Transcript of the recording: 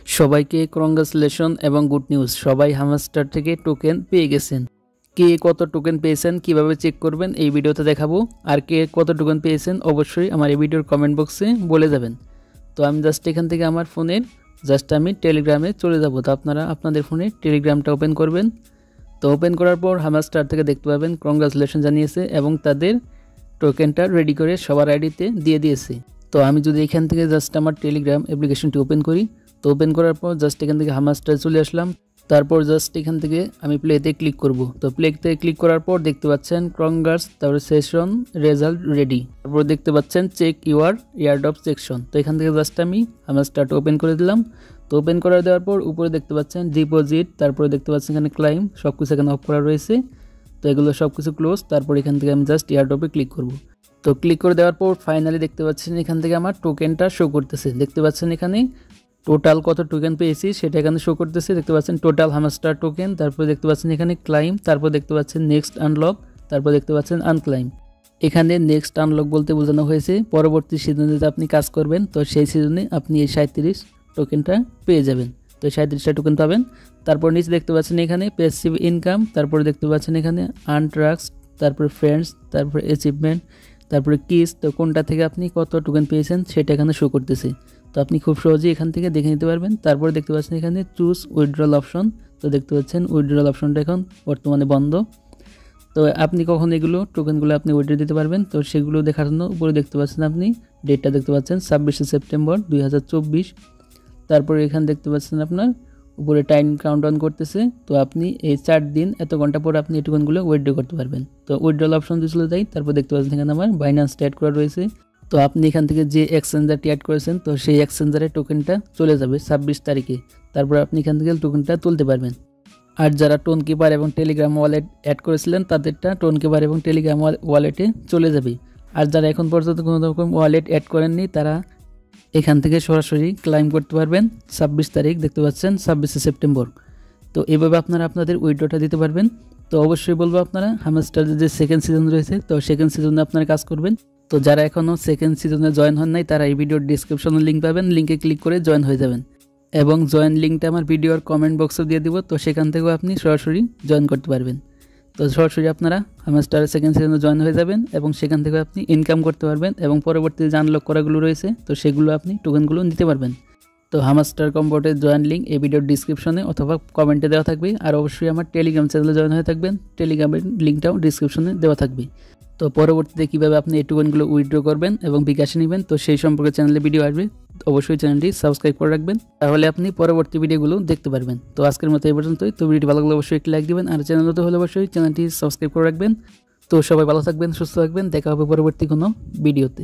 সবাইকে কংগ্রাচুলেশন এবং good news. সবাই হামাস্টার থেকে টোকেন পেয়ে গেছেন। কে কত টোকেন পেয়েছেন কিভাবে চেক করবেন এই ভিডিওতে দেখাবো। আর কে কত টোকেন পেয়েছেন অবশ্যই আমার এই ভিডিওর কমেন্ট বক্সে বলে যাবেন। তো আমি জাস্ট এখান থেকে আমার ফোনের আমি টেলিগ্রামে চলে যাব। তো আপনারা আপনাদের ফোনে টেলিগ্রামটা ওপেন করবেন। তো ওপেন করার পর হামাস্টার থেকে দেখতে পাবেন কংগ্রাচুলেশন জানিয়েছে এবং তাদের টোকেনটা রেডি করে সবার আইডিতে দিয়ে দিয়েছে। তো আমি যদি এখান থেকে জাস্ট আমার টেলিগ্রাম অ্যাপ্লিকেশনটি ওপেন করি, তো ওপেন করার পর জাস্ট এখান থেকে হামাস্টার চলে আসলাম। তারপর জাস্ট এখান থেকে আমি প্লেতে ক্লিক করব। তো প্লেতে ক্লিক করার পর দেখতে পাচ্ছেন কংগ্রাটস, তারপরে সেশন রেজাল্ট রেডি, তারপর দেখতে পাচ্ছেন চেক ইউর এয়ারড্রপ সেকশন। তো এখান থেকে জাস্ট আমি হামাস্টারটা ওপেন করে দিলাম। তো ওপেন করে দেওয়ার পর উপরে দেখতে পাচ্ছেন ডিপোজিট, তারপরে দেখতে পাচ্ছেন এখানে ক্লাইম, সব কিছু এখানে অফ করা রয়েছে। তো এগুলো সব কিছু ক্লোজ। তারপর এখান থেকে আমি জাস্ট এয়ারড্রপে ক্লিক করব। তো ক্লিক করে দেওয়ার পর ফাইনালি দেখতে পাচ্ছেন এখান থেকে আমার টোকেনটা শো করতেছে। দেখতে পাচ্ছেন এখানে টোটাল কত টোকেন পেয়েছি সেটা এখানে শো করতেছে। দেখতে পাচ্ছেন টোটাল হামাস্টার টোকেন, তারপর দেখতে পাচ্ছেন এখানে ক্লাইম, তারপর দেখতে পাচ্ছেন নেক্সট আনলক, তারপর দেখতে পাচ্ছেন আনক্লাইম। এখানে নেক্সট আনলক বলতে বোঝানো হয়েছে পরবর্তী সিজনে যদি আপনি কাজ করবেন তো সেই সিজনে আপনি এই 37 টোকেনটা পেয়ে যাবেন। তো 37টা টোকেন পাবেন। তারপর নিচে দেখতে পাচ্ছেন এখানে প্যাসিভ ইনকাম, তারপরে দেখতে পাচ্ছেন এখানে আর্ন ট্রাক্স, তারপরে ফ্রেন্ডস, তারপরে অ্যাচিভমেন্ট, তারপরে কিস। তো কোনটা থেকে আপনি কত টোকেন পেয়েছেন সেটা এখানে শো করতেছে। তো আপনি খুব সহজেই এখান থেকে দেখে নিতে পারবেন। তারপরে দেখতে পাচ্ছেন এখানে চুজ উইথড্রল অপশন। তো দেখতে পাচ্ছেন উইথড্রল অপশনটা এখন বর্তমানে বন্ধ। তো আপনি কখন এগুলো টোকেনগুলো আপনি উইথড্র দিতে পারবেন তো সেগুলো দেখার জন্য উপরে দেখতে পাচ্ছেন আপনি ডেটটা দেখতে পাচ্ছেন 26শে সেপ্টেম্বর 2024। তারপরে এখানে দেখতে পাচ্ছেন আপনার উপরে টাইম কাউন্টডাউন করতেছে। তো আপনি এই 4 দিন এত ঘন্টা পর আপনি এই টোকেনগুলো উইথড্র করতে পারবেন। তো উইথড্রল অপশন দিয়ে চলে যাই। তারপর দেখতে পাচ্ছেন এখানে আমার বাইন্যান্স অ্যাড করা রয়েছে। তো আপনি এখান থেকে যে এক্সচেঞ্জারটি অ্যাড করেছেন তো সেই এক্সচেঞ্জারের টোকেনটা চলে যাবে 26 তারিখে। তারপর আপনি এখান থেকে টোকেনটা তুলতে পারবেন। আর যারা টোন কিপার এবং টেলিগ্রাম ওয়ালেট অ্যাড করেছিলেন তাদেরটা টোন কিপার এবং টেলিগ্রাম ওয়ালেটে চলে যাবে। আর যারা এখন পর্যন্ত কোনো রকম ওয়ালেট অ্যাড করেননি তারা এখান থেকে সরাসরি ক্লাইম করতে পারবেন 26 তারিখ। দেখতে পাচ্ছেন 26শে সেপ্টেম্বর। তো এভাবে আপনারা আপনাদের উইথড্রটা দিতে পারবেন। তো অবশ্যই বলবো আপনারা হামাস্টারের যে সেকেন্ড সিজন রয়েছে তো সেকেন্ড সিজনে আপনারা কাজ করবেন। তো যারা এখনও সেকেন্ড সিজনে জয়েন হন নাই তারা এই ভিডিওর ডিসক্রিপশনে লিঙ্ক পাবেন, লিঙ্কে ক্লিক করে জয়েন হয়ে যাবেন। এবং জয়েন লিঙ্কটা আমার ভিডিওর কমেন্ট বক্সে দিয়ে দিব। তো সেখান থেকেও আপনি সরাসরি জয়েন করতে পারবেন। তো সরাসরি আপনারা হামাস্টারের সেকেন্ড সিজনে জয়েন হয়ে যাবেন এবং সেখান থেকে আপনি ইনকাম করতে পারবেন এবং পরবর্তীতে যে আনলক করাগুলো রয়েছে তো সেগুলো আপনি টোকেনগুলো নিতে পারবেন। তো হামাস্টার কম্বোটের জয়েন লিঙ্ক এই ভিডিওর ডিসক্রিপশনে অথবা কমেন্টে দেওয়া থাকবে। আর অবশ্যই আমার টেলিগ্রাম চ্যানেলে জয়েন হয়ে থাকবেন, টেলিগ্রামের লিঙ্কটাও ডিসক্রিপশনে দেওয়া থাকবে। তো পরবর্তীতে কীভাবে আপনি এই টোকেনগুলো উইথড্র করবেন এবং বিকাশে নেবেন তো সেই সম্পর্কে চ্যানেলে ভিডিও আসবে। অবশ্যই চ্যানেলটি সাবস্ক্রাইব করে রাখবেন, তাহলে আপনি পরবর্তী ভিডিওগুলো দেখতে পারবেন। তো আজকের মতো এই পর্যন্তই। তো ভিডিওটি ভালো লাগলে অবশ্যই একটি লাইক দিবেন, আর চ্যানেল নতুন হলে অবশ্যই চ্যানেলটি সাবস্ক্রাইব করে রাখবেন। তো সবাই ভালো থাকবেন, সুস্থ থাকবেন, দেখা হবে পরবর্তী কোনো ভিডিওতে।